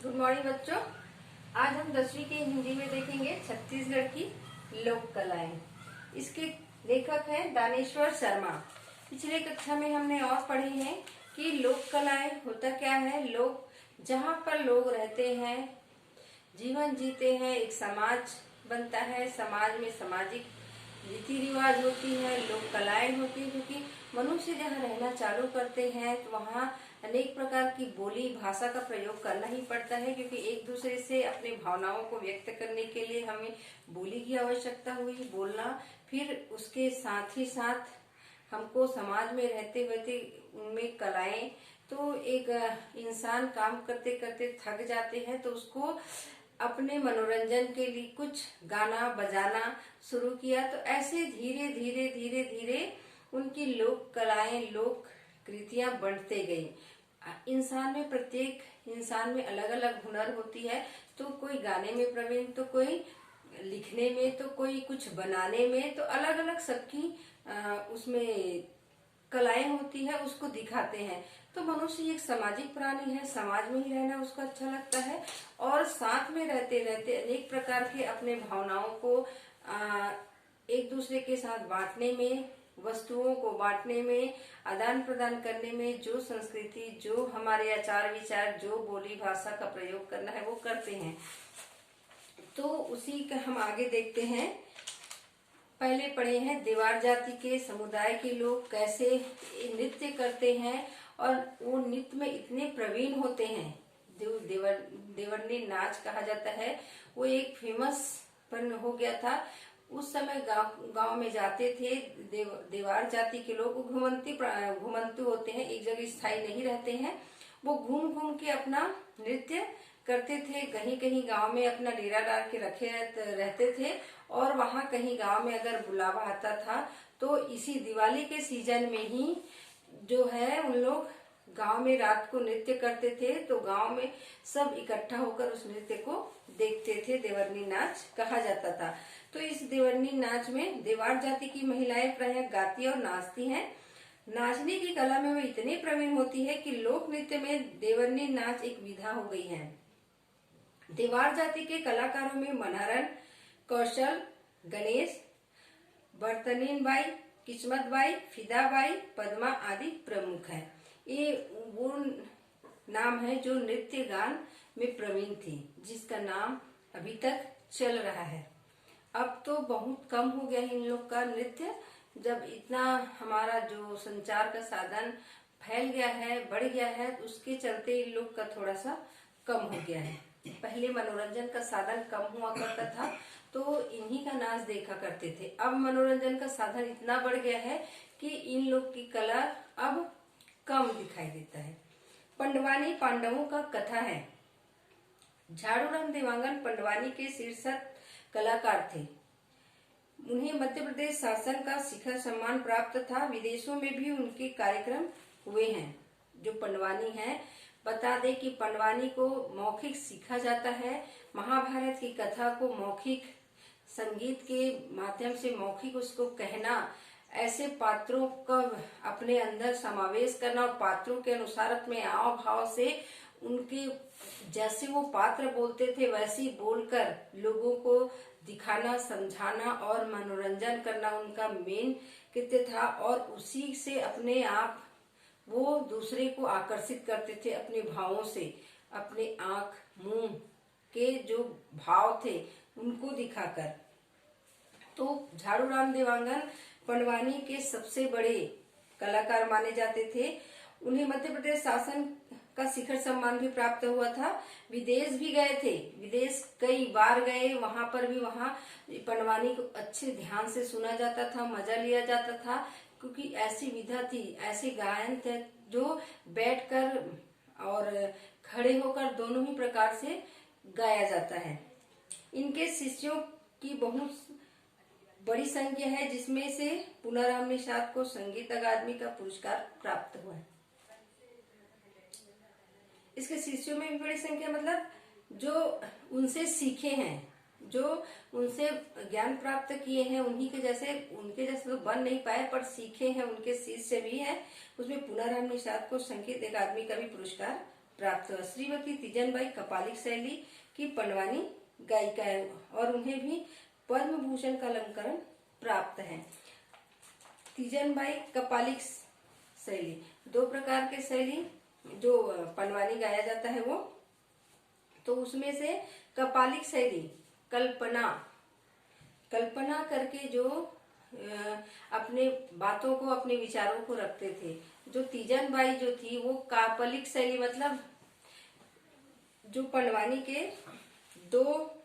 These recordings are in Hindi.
गुड मॉर्निंग बच्चों। आज हम 10वीं के हिंदी में देखेंगे छत्तीसगढ़ की लोक कलाएं। इसके लेखक हैं दानेश्वर शर्मा। पिछले कक्षा में हमने और पढ़े हैं कि लोक कलाएं होता क्या है। लोग जहाँ पर लोग रहते हैं, जीवन जीते हैं, एक समाज बनता है, समाज में सामाजिक रीति रिवाज होती है, लोक कलाएं होती है। क्योंकि मनुष्य जहाँ रहना चालू करते हैं तो वहाँ अनेक प्रकार की बोली भाषा का प्रयोग करना ही पड़ता है, क्योंकि एक दूसरे से अपने भावनाओं को व्यक्त करने के लिए हमें बोली की आवश्यकता हुई। बोलना, फिर उसके साथ ही साथ हमको समाज में रहते हुए उनमें कलाएं। तो एक इंसान काम करते करते थक जाते हैं तो उसको अपने मनोरंजन के लिए कुछ गाना बजाना शुरू किया। तो ऐसे धीरे धीरे धीरे धीरे उनकी लोक कलाएं, लोक कृतियां बढ़ते गई। इंसान में, प्रत्येक इंसान में अलग अलग हुनर होती है। तो कोई गाने में प्रवीण, तो कोई लिखने में, तो कोई कुछ बनाने में, तो अलग अलग सबकी उसमें कलाएं होती है, उसको दिखाते हैं। तो मनुष्य एक सामाजिक प्राणी है, समाज में ही रहना उसको अच्छा लगता है और साथ में रहते रहते अनेक प्रकार के अपने भावनाओं को एक दूसरे के साथ बांटने में, वस्तुओं को बांटने में, आदान प्रदान करने में, जो संस्कृति, जो हमारे आचार विचार, जो बोली भाषा का प्रयोग करना है वो करते हैं। तो उसी का हम आगे देखते हैं। पहले पढ़े हैं देवार जाति के समुदाय के लोग कैसे नृत्य करते हैं और वो नृत्य में इतने प्रवीण होते हैं। देवरनी नाच कहा जाता है, वो एक फेमस हो गया था। उस समय गांव में जाते थे देवार जाति के लोग। घुमंतु होते हैं, एक जगह स्थायी नहीं रहते हैं। वो घूम घूम के अपना नृत्य करते थे। कहीं कहीं गांव में अपना डेरा डाल के रखे रहते थे और वहां कहीं गांव में अगर बुलावा आता था तो इसी दिवाली के सीजन में ही जो है उन लोग गांव में रात को नृत्य करते थे। तो गांव में सब इकट्ठा होकर उस नृत्य को देखते थे। देवरनी नाच कहा जाता था। तो इस देवरनी नाच में देवार जाति की महिलाएं प्रायः गाती और नाचती हैं। नाचने की कला में वो इतने प्रवीण होती है कि लोक नृत्य में देवरनी नाच एक विधा हो गई है। देवार जाति के कलाकारों में मनहरन, कौशल, गणेश, बर्तनीन बाई, किस्मत बाई, फिदा बाई, पद्मा आदि प्रमुख है। ये वो नाम है जो नृत्य गान में प्रवीण थी, जिसका नाम अभी तक चल रहा है। अब तो बहुत कम हो गया है इन लोग का नृत्य, जब इतना हमारा जो संचार का साधन फैल गया है, बढ़ गया है, उसके चलते इन लोग का थोड़ा सा कम हो गया है। पहले मनोरंजन का साधन कम हुआ करता था तो इन्हीं का नाच देखा करते थे। अब मनोरंजन का साधन इतना बढ़ गया है कि इन लोग की कला अब कम दिखाई देता है। पंडवानी पांडवों का कथा है। झाड़ूराम देवांगन पंडवानी के शीर्षक कलाकार थे। उन्हें मध्य प्रदेश शासन का शिखर सम्मान प्राप्त था। विदेशों में भी उनके कार्यक्रम हुए हैं। जो पंडवानी है, बता दें कि पंडवानी को मौखिक सीखा जाता है। महाभारत की कथा को मौखिक संगीत के माध्यम से मौखिक उसको कहना, ऐसे पात्रों का अपने अंदर समावेश करना और पात्रों के अनुसार अपने आव भाव से उनके जैसे वो पात्र बोलते थे वैसे बोलकर लोगों को दिखाना, समझाना और मनोरंजन करना उनका मेन कृत्य था। और उसी से अपने आप वो दूसरे को आकर्षित करते थे अपने भावों से। अपने आंख मुंह के जो भाव थे उनको दिखाकर। तो झाड़ूराम देवांगन पंडवानी के सबसे बड़े कलाकार माने जाते थे। उन्हें मध्य प्रदेश शासन का शिखर सम्मान भी प्राप्त हुआ था। विदेश भी गए थे, विदेश कई बार गए। वहां पर भी वहां पंडवानी को अच्छे ध्यान से सुना जाता था, मजा लिया जाता था, क्योंकि ऐसी विधा थी, ऐसे गायन थे जो बैठकर और खड़े होकर दोनों ही प्रकार से गाया जाता है। इनके शिष्यों की बहुत बड़ी संख्या है, जिसमें से पुनाराम निषाद को संगीत अकादमी का पुरस्कार प्राप्त हुआ है। इसके शिष्यों में भी बड़ी संख्या, मतलब जो उनसे सीखे हैं, जो उनसे ज्ञान प्राप्त किए हैं, उनके जैसे तो बन नहीं पाए पर सीखे हैं, उनके शिष्य भी हैं। उसमें पुनाराम निषाद को संगीत अकादमी का भी पुरस्कार प्राप्त हुआ। श्रीमती तीजनबाई कपालिक शैली की पंडवानी गायिका है और उन्हें भी पद्म भूषण का अलंकरण प्राप्त है। तीजनबाई कपालिक शैली, दो प्रकार के शैली जो पंडवानी गाया जाता है वो, तो उसमें से कपालिक शैली कल्पना करके जो अपने बातों को, अपने विचारों को रखते थे। जो तीजनबाई जो थी वो कापलिक शैली, मतलब जो पंडवानी के दो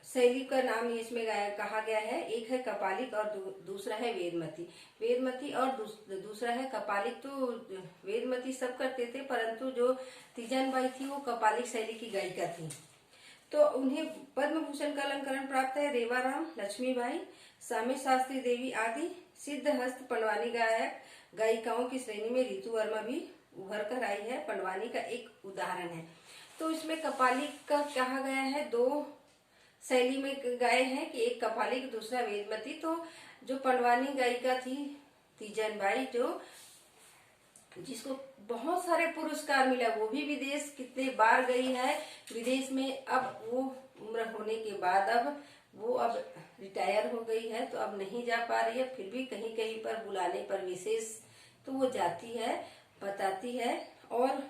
शैली का नाम इसमें कहा गया है, एक है कपालिक और दूसरा है वेदमती और दूसरा है कपालिक। तो वेदमती सब करते थे, परंतु जो तीजनबाई थी वो कपालिक शैली की गायिका थी। तो उन्हें पद्म भूषण का अलंकरण प्राप्त है। रेवाराम, लक्ष्मीबाई, सामे शास्त्री देवी आदि सिद्धहस्त पंडवानी गायिकाओं की श्रेणी में ऋतु वर्मा भी उभर कर आई है, पंडवानी का एक उदाहरण है। तो इसमें कपालिक का कहा गया है, दो शैली में गाए हैं कि एक कपालिक दूसरा वेदमती। तो जो पंडवानी गायिका थी तीजनबाई, जो जिसको बहुत सारे पुरस्कार मिला, वो भी विदेश कितने बार गई है विदेश में। अब वो उम्र होने के बाद अब रिटायर हो गई है, तो अब नहीं जा पा रही है, फिर भी कहीं कहीं पर बुलाने पर विशेष तो वो जाती है, बताती है और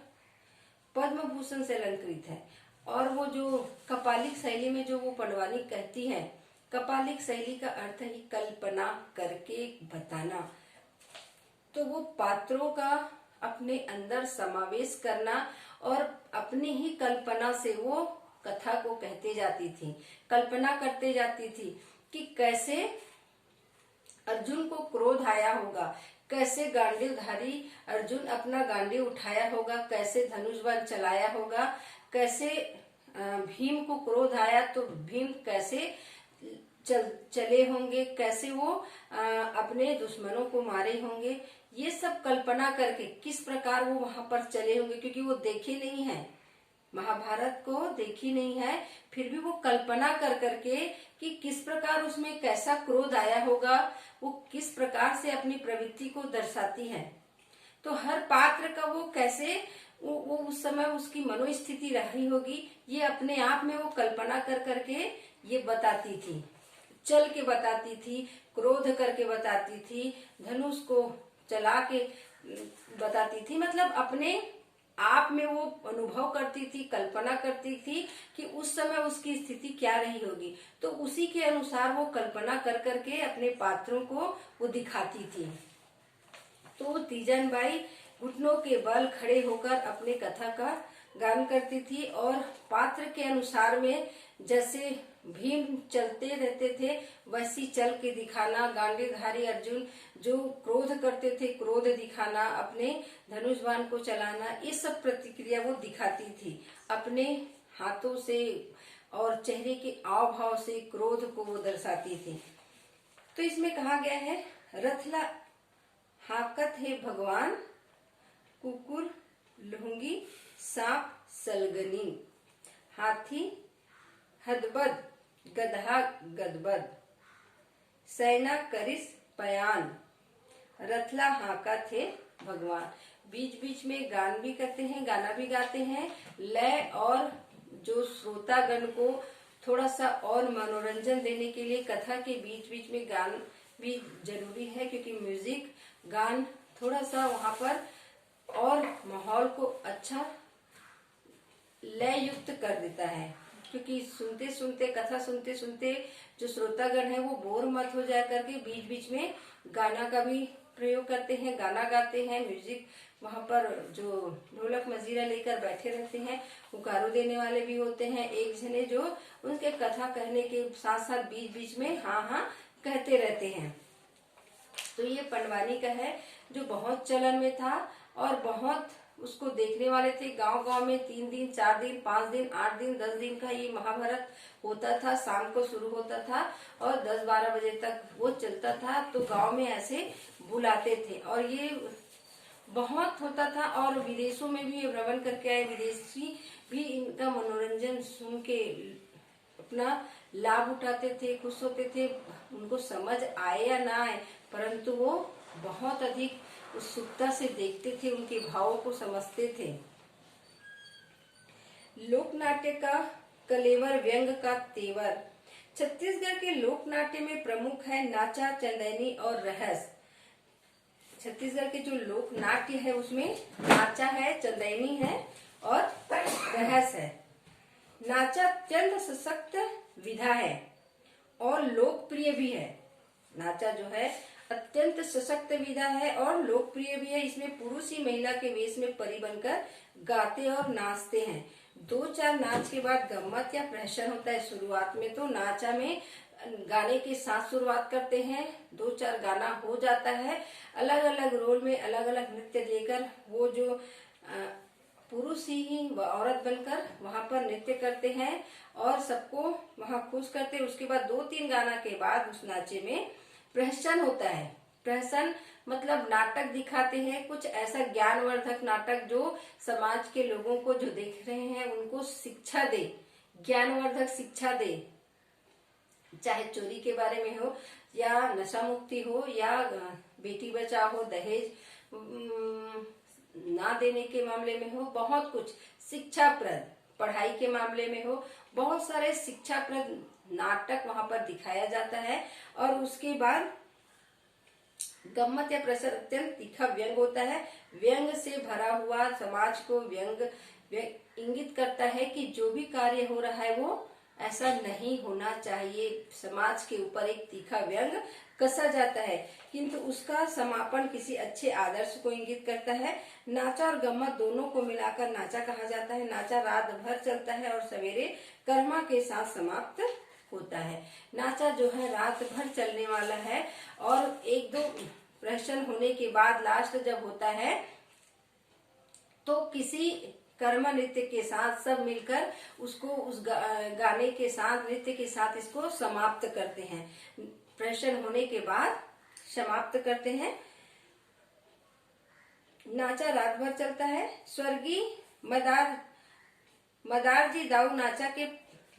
पद्म भूषण से अलंकृत है। और वो जो कपालिक शैली में जो वो पंडवानी कहती है, कपालिक शैली का अर्थ है कल्पना करके बताना। तो वो पात्रों का अपने अंदर समावेश करना और अपनी ही कल्पना से वो कथा को कहते जाती थी, कल्पना करते जाती थी कि कैसे अर्जुन को क्रोध आया होगा, कैसे गांडीवधारी अर्जुन अपना गांडी उठाया होगा, कैसे धनुष बाण चलाया होगा, कैसे भीम को क्रोध आया तो भीम कैसे चले होंगे, कैसे वो अपने दुश्मनों को मारे होंगे। ये सब कल्पना करके किस प्रकार वो वहां पर चले होंगे, क्योंकि वो देखे नहीं है, महाभारत को देखी नहीं है, फिर भी वो कल्पना कर करके कि किस प्रकार उसमें कैसा क्रोध आया होगा, वो किस प्रकार से अपनी प्रवृत्ति को दर्शाती है। तो हर पात्र का वो कैसे वो उस समय उसकी मनोस्थिति रही होगी, ये अपने आप में वो कल्पना कर करके ये बताती थी, चल के बताती थी, क्रोध करके बताती थी, धनुष को चला के बताती थी। मतलब अपने आप में वो अनुभव करती थी, कल्पना करती थी कि उस समय उसकी स्थिति क्या रही होगी, तो उसी के अनुसार वो कल्पना कर करके अपने पात्रों को वो दिखाती थी। तो तीजनबाई घुटनों के बल खड़े होकर अपने कथा का गान करती थी और पात्र के अनुसार में जैसे भीम चलते रहते थे वैसी चल के दिखाना, गांडीवधारी अर्जुन जो क्रोध करते थे क्रोध दिखाना, अपने धनुष बाण को चलाना, ये सब प्रतिक्रिया वो दिखाती थी अपने हाथों से और चेहरे के आव भाव से क्रोध को वो दर्शाती थी। तो इसमें कहा गया है, रथला हाकत है भगवान, कुकुर लुंगी सांप सलगनी, हाथी हदबद गधा गदबद, सैना करिस पयान, रथला हाका थे भगवान। बीच बीच में गान भी करते हैं, गाना भी गाते हैं, लय और जो श्रोतागण को थोड़ा सा और मनोरंजन देने के लिए कथा के बीच बीच में गान भी जरूरी है, क्योंकि म्यूजिक गान थोड़ा सा वहां पर और माहौल को अच्छा लय युक्त कर देता है, क्योंकि सुनते सुनते कथा सुनते सुनते जो श्रोतागण है वो बोर मत हो जाए करके बीच बीच में गाना का भी प्रयोग करते हैं, गाना गाते हैं। म्यूजिक वहां पर जो ढोलक मजीरा लेकर बैठे रहते हैं, उकारू देने वाले भी होते हैं, एक जने जो उनके कथा कहने के साथ साथ बीच बीच में हाँ हाँ कहते रहते हैं। तो ये पंडवानी का है जो बहुत चलन में था और बहुत उसको देखने वाले थे। गांव गांव में 3 दिन 4 दिन 5 दिन 8 दिन 10 दिन का ये महाभारत होता था, शाम को शुरू होता था और 10-12 बजे तक वो चलता था। तो गांव में ऐसे बुलाते थे और ये बहुत होता था और विदेशों में भी ये भ्रमण करके आए, विदेशी भी इनका मनोरंजन सुन के अपना लाभ उठाते थे, खुश होते थे। उनको समझ आए या ना आए, परंतु वो बहुत अधिक उत्सुकता से देखते थे, उनके भावों को समझते थे। लोक नाट्य का कलेवर, व्यंग का तेवर। छत्तीसगढ़ के लोक नाट्य में प्रमुख है नाचा, चंदैनी और रहस। छत्तीसगढ़ के जो लोक नाट्य है उसमें नाचा है, चंदैनी है और रहस है। नाचा अत्यंत सशक्त विधा है और लोकप्रिय भी है। नाचा जो है अत्यंत सशक्त विधा है और लोकप्रिय भी है। इसमें पुरुष ही महिला के वेश में परी बनकर गाते और नाचते हैं। 2-4 नाच के बाद गम्मत या प्रहसन होता है। शुरुआत में तो नाचा में गाने के साथ शुरुआत करते हैं, 2-4 गाना हो जाता है, अलग अलग रोल में अलग अलग नृत्य देकर वो जो पुरुष ही औरत बनकर वहां पर नृत्य करते हैं और सबको वहां खुश करते हैं। उसके बाद 2-3 गाना के बाद उस नाचे में प्रहसन होता है। प्रहसन मतलब नाटक दिखाते हैं, कुछ ऐसा ज्ञानवर्धक नाटक जो समाज के लोगों को जो देख रहे हैं उनको शिक्षा दे, ज्ञानवर्धक शिक्षा दे, चाहे चोरी के बारे में हो या नशा मुक्ति हो या बेटी बचाओ हो, दहेज ना देने के मामले में हो, बहुत कुछ शिक्षाप्रद, पढ़ाई के मामले में हो, बहुत सारे शिक्षाप्रद नाटक वहां पर दिखाया जाता है। और उसके बाद गम्मत या प्रसर अत्यंत तीखा व्यंग होता है। व्यंग से भरा हुआ समाज को व्यंग इंगित करता है कि जो भी कार्य हो रहा है वो ऐसा नहीं होना चाहिए। समाज के ऊपर एक तीखा व्यंग कसा जाता है, किंतु उसका समापन किसी अच्छे आदर्श को इंगित करता है। नाचा और गम्मत दोनों को मिलाकर नाचा कहा जाता है। नाचा रात भर चलता है और सवेरे कर्मा के साथ समाप्त होता है। नाचा जो है रात भर चलने वाला है और 1-2 प्रहसन होने के बाद लास्ट जब होता है तो किसी कर्म नृत्य के साथ सब मिलकर उसको उस गाने के साथ, नृत्य के साथ इसको समाप्त करते हैं। प्रहसन होने के बाद समाप्त करते हैं। नाचा रात भर चलता है। स्वर्गीय मदार जी दाऊ नाचा के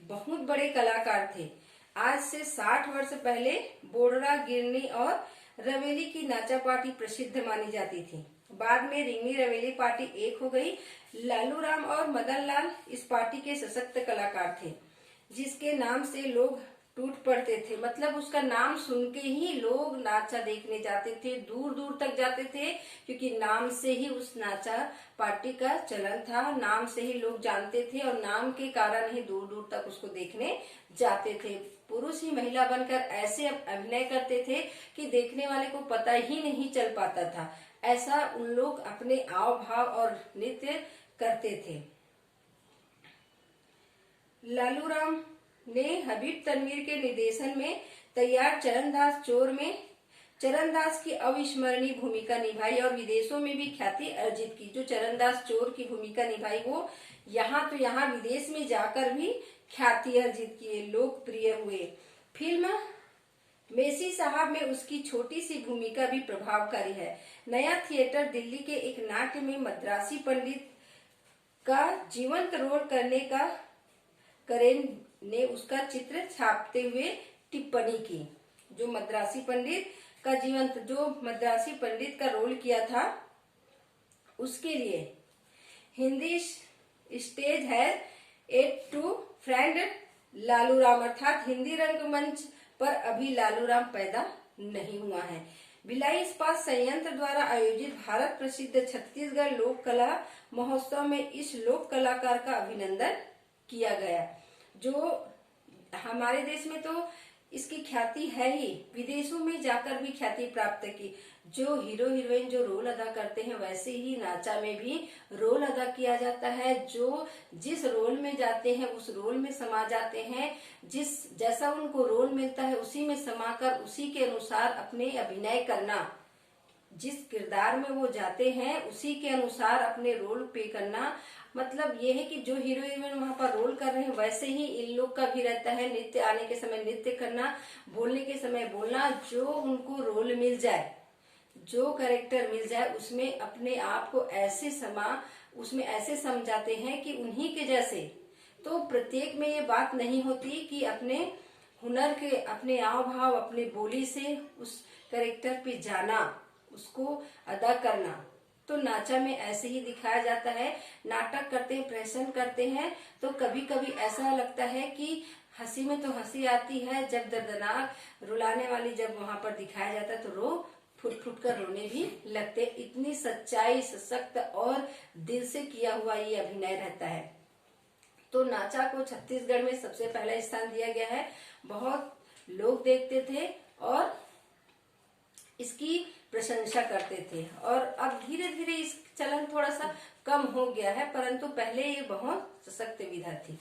बहुत बड़े कलाकार थे। आज से 60 वर्ष पहले बोडरा, गिरनी और रवेली की नाचा पार्टी प्रसिद्ध मानी जाती थी। बाद में रिंगनी रवेली पार्टी एक हो गई। लालू राम और मदन लाल इस पार्टी के सशक्त कलाकार थे, जिसके नाम से लोग टूट पड़ते थे। मतलब उसका नाम सुन के ही लोग नाचा देखने जाते थे, दूर दूर तक जाते थे, क्योंकि नाम से ही उस नाचा पार्टी का चलन था। नाम से ही लोग जानते थे और नाम के कारण ही दूर दूर तक उसको देखने जाते थे। पुरुष ही महिला बनकर ऐसे अभिनय करते थे कि देखने वाले को पता ही नहीं चल पाता था। ऐसा उन लोग अपने आव भाव और नृत्य करते थे। लालू राम ने हबीब तनवीर के निर्देशन में तैयार चरणदास चोर में चरणदास की अविस्मरणीय भूमिका निभाई और विदेशों में भी ख्याति अर्जित की। जो चरणदास चोर की भूमिका निभाई वो यहाँ तो यहाँ विदेश में जाकर भी ख्याति अर्जित किए, लोकप्रिय हुए। फिल्म मेसी साहब में उसकी छोटी सी भूमिका भी प्रभावकारी है। नया थिएटर दिल्ली के एक नाट्य में मद्रासी पंडित का जीवंत रोल करने का करेन ने उसका चित्र छापते हुए टिप्पणी की। जो मद्रासी पंडित का रोल किया था उसके लिए हिंदी स्टेज है at to friend Lalu Ram, अर्थात हिंदी रंगमंच पर अभी लालू राम पैदा नहीं हुआ है। भिलाई इस्पात संयंत्र द्वारा आयोजित भारत प्रसिद्ध छत्तीसगढ़ लोक कला महोत्सव में इस लोक कलाकार का अभिनंदन किया गया। जो हमारे देश में तो इसकी ख्याति है ही, विदेशों में जाकर भी ख्याति प्राप्त की। जो हीरो हीरोइन जो रोल अदा करते हैं वैसे ही नाचा में भी रोल अदा किया जाता है। जो जिस रोल में जाते हैं उस रोल में समा जाते हैं। जैसा उनको रोल मिलता है उसी में समाकर उसी के अनुसार अपने अभिनय करना, जिस किरदार में वो जाते हैं उसी के अनुसार अपने रोल पे करना। मतलब ये है कि जो हीरो हीरोइन वहां पर रोल कर रहे हैं वैसे ही इन लोग का भी रहता है। नृत्य आने के समय नृत्य करना, बोलने के समय बोलना। जो उनको रोल मिल जाए, जो कैरेक्टर मिल जाए उसमें अपने आप को उसमें ऐसे समझाते हैं कि उन्हीं के जैसे। तो प्रत्येक में ये बात नहीं होती कि अपने हुनर के, अपने आव भाव, अपने बोली से उस कैरेक्टर पे जाना, उसको अदा करना। तो नाचा में ऐसे ही दिखाया जाता है। नाटक करते हैं, प्रेजेंट करते हैं, तो कभी कभी ऐसा लगता है कि हंसी में तो हंसी आती है, जब दर्दनाक रुलाने वाली जब वहां पर दिखाया जाता है तो रो फुट फुट कर रोने भी लगते। इतनी सच्चाई, सशक्त और दिल से किया हुआ ये अभिनय रहता है। तो नाचा को छत्तीसगढ़ में सबसे पहला स्थान दिया गया है। बहुत लोग देखते थे और इसकी प्रशंसा करते थे। और अब धीरे धीरे इस चलन थोड़ा सा कम हो गया है, परंतु पहले ये बहुत सशक्त विधा थी।